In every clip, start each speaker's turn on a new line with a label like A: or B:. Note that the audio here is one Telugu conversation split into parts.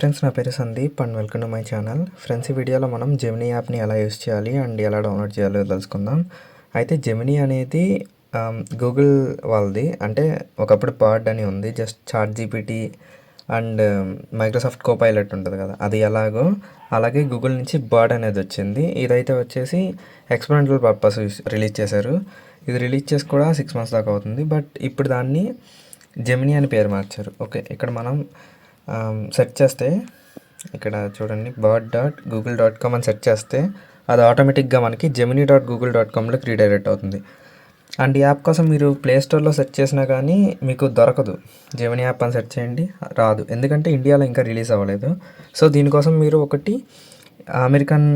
A: ఫ్రెండ్స్, నా పేరు Sandeep and welcome to my channel. Friends, ఈ వీడియోలో మనం జెమినీ యాప్ని ఎలా యూస్ చేయాలి అండ్ ఎలా డౌన్లోడ్ చేయాలో తెలుసుకుందాం. అయితే జెమినీ అనేది గూగుల్ వాళ్ళది. అంటే ఒకప్పుడు బర్డ్ అని ఉంది, just ChatGPT and Microsoft Copilot ఉంటుంది కదా, అది ఎలాగో అలాగే గూగుల్ నుంచి బర్డ్ అనేది వచ్చింది. ఇదైతే వచ్చేసి ఎక్స్పెరిమెంటల్ పర్పస్ రిలీజ్ చేశారు. ఇది రిలీజ్ చేసి కూడా 6 months దాకా అవుతుంది. బట్ ఇప్పుడు దాన్ని జెమినీ అని పేరు మార్చారు. ఓకే, ఇక్కడ మనం సెర్చ్ చేస్తే ఇక్కడ చూడండి, bird.google.com అని సెర్చ్ చేస్తే అది ఆటోమేటిక్గా మనకి gemini.google.comలోకి రీడైరెక్ట్ అవుతుంది. అండ్ ఈ యాప్ కోసం మీరు ప్లే స్టోర్లో సెర్చ్ చేసినా కానీ మీకు దొరకదు. జెమినీ యాప్ అని సెర్చ్ చేయండి, రాదు. ఎందుకంటే ఇండియాలో ఇంకా రిలీజ్ అవ్వలేదు. సో దీనికోసం మీరు ఒకటి అమెరికన్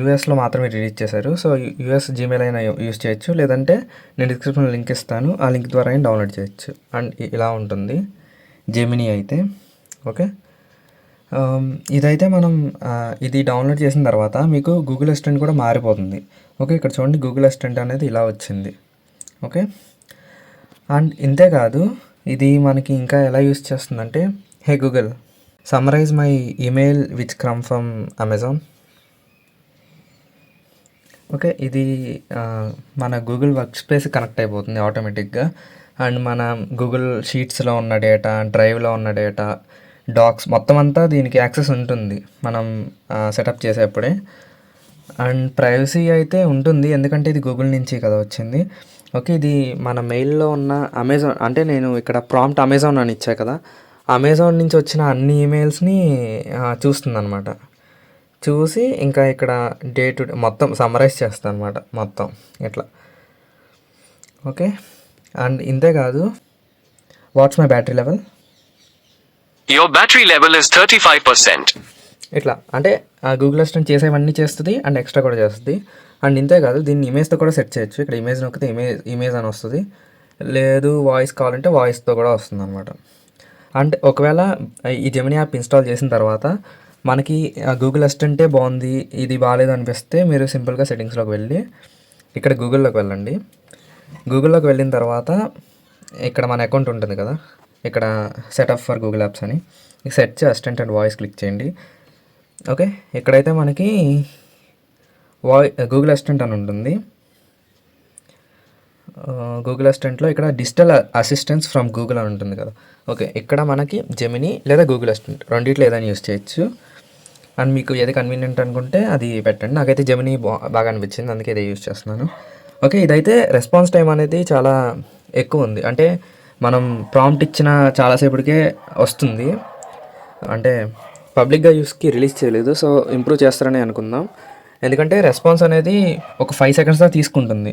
A: యూఎస్లో మాత్రమే రిలీజ్ చేశారు. సో యూఎస్ జీమెయిల్ అయినా యూస్ చేయొచ్చు, లేదంటే నేను డిస్క్రిప్షన్లో లింక్ ఇస్తాను, ఆ లింక్ ద్వారా అయినా డౌన్లోడ్ చేయొచ్చు. అండ్ ఇలా ఉంటుంది జెమినీ అయితే. ఓకే, ఇదైతే మనం ఇది డౌన్లోడ్ చేసిన తర్వాత మీకు గూగుల్ అసిస్టెంట్ కూడా మారిపోతుంది. ఓకే, ఇక్కడ చూడండి, గూగుల్ అసిస్టెంట్ అనేది ఇలా వచ్చింది. ఓకే, అండ్ ఇంతేకాదు, ఇది మనకి ఇంకా ఎలా యూస్ చేస్తుందంటే, హే Google, summarise my email which come from Amazon. Okay, ఇది మన గూగుల్ వర్క్ స్పేస్ కనెక్ట్ అయిపోతుంది ఆటోమేటిక్గా. అండ్ మన గూగుల్ షీట్స్లో ఉన్న డేటా, డ్రైవ్లో ఉన్న డేటా, డాక్స్ మొత్తం అంతా దీనికి యాక్సెస్ ఉంటుంది మనం సెటప్ చేసేప్పుడే. అండ్ ప్రైవసీ అయితే ఉంటుంది, ఎందుకంటే ఇది గూగుల్ నుంచి కదా వచ్చింది. ఓకే, ఇది మన మెయిల్లో ఉన్న అమెజాన్, అంటే నేను ఇక్కడ ప్రాంప్ట్ అమెజాన్ అని ఇచ్చా కదా, అమెజాన్ నుంచి వచ్చిన అన్ని ఈమెయిల్స్ని చూస్తుంది అనమాట. చూసి ఇంకా ఇక్కడ డే టు డే మొత్తం సమ్మరైజ్ చేస్తాను అనమాట, మొత్తం ఇట్లా. ఓకే, అండ్ ఇంతేకాదు, what's my battery level,
B: your battery level is 35%.
A: ఇట్లా. అంటే గూగుల్ అసిస్టెంట్ చేసేవన్నీ చేస్తుంది అండ్ ఎక్స్ట్రా కూడా చేస్తుంది. అండ్ ఇంతేకాదు, దీన్ని ఇమేజ్తో కూడా సెట్ చేయొచ్చు. ఇక్కడ ఇమేజ్ నొక్కితే ఇమేజ్ అని వస్తుంది, లేదు వాయిస్ కావాలంటే వాయిస్తో కూడా వస్తుంది అనమాట. అండ్ ఒకవేళ ఈ జెమినీ యాప్ ఇన్స్టాల్ చేసిన తర్వాత మనకి గూగుల్ అసిస్టెంటే బాగుంది, ఇది బాగాలేదు అనిపిస్తే మీరు సింపుల్గా సెట్టింగ్స్లోకి వెళ్ళి ఇక్కడ గూగుల్లోకి వెళ్ళండి. గూగుల్లోకి వెళ్ళిన తర్వాత ఇక్కడ మన అకౌంట్ ఉంటుంది కదా, ఇక్కడ సెటప్ ఫర్ గూగుల్ యాప్స్ అని search assistant and voice click చేయండి. ఓకే, ఇక్కడైతే మనకి గూగుల్ అసిస్టెంట్ అని ఉంటుంది. గూగుల్ అసిస్టెంట్లో ఇక్కడ డిజిటల్ అసిస్టెన్స్ ఫ్రమ్ గూగుల్ అని ఉంటుంది కదా. ఓకే, ఇక్కడ మనకి జెమినీ లేదా గూగుల్ అసిస్టెంట్ రెండిట్లో ఏదైనా యూస్ చేయొచ్చు. అండ్ మీకు ఏది కన్వీనియంట్ అనుకుంటే అది పెట్టండి. నాకైతే జెమినీ బాగా అనిపించింది, అందుకే ఇదే యూస్ చేస్తున్నాను. ఓకే, ఇదైతే రెస్పాన్స్ టైం అనేది చాలా ఎక్కువ ఉంది. అంటే మనం ప్రాంప్ట్ ఇచ్చిన చాలాసేపటికే వస్తుంది. అంటే పబ్లిక్గా యూస్కి రిలీజ్ చేయలేదు, సో ఇంప్రూవ్ చేస్తారని అనుకుందాం. ఎందుకంటే రెస్పాన్స్ అనేది ఒక 5 seconds దాకా తీసుకుంటుంది.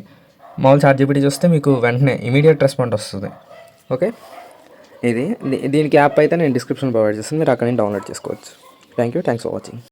A: మామూలు చాట్ జీపీటీ చూస్తే మీకు వెంటనే ఇమీడియట్ రెస్పాన్స్ వస్తుంది. ఓకే, దీనికి యాప్ అయితే నేను డిస్క్రిప్షన్ ప్రొవైడ్ చేస్తాను, మీరు అక్కడ నుంచి డౌన్లోడ్ చేసుకోవచ్చు. Thanks for watching.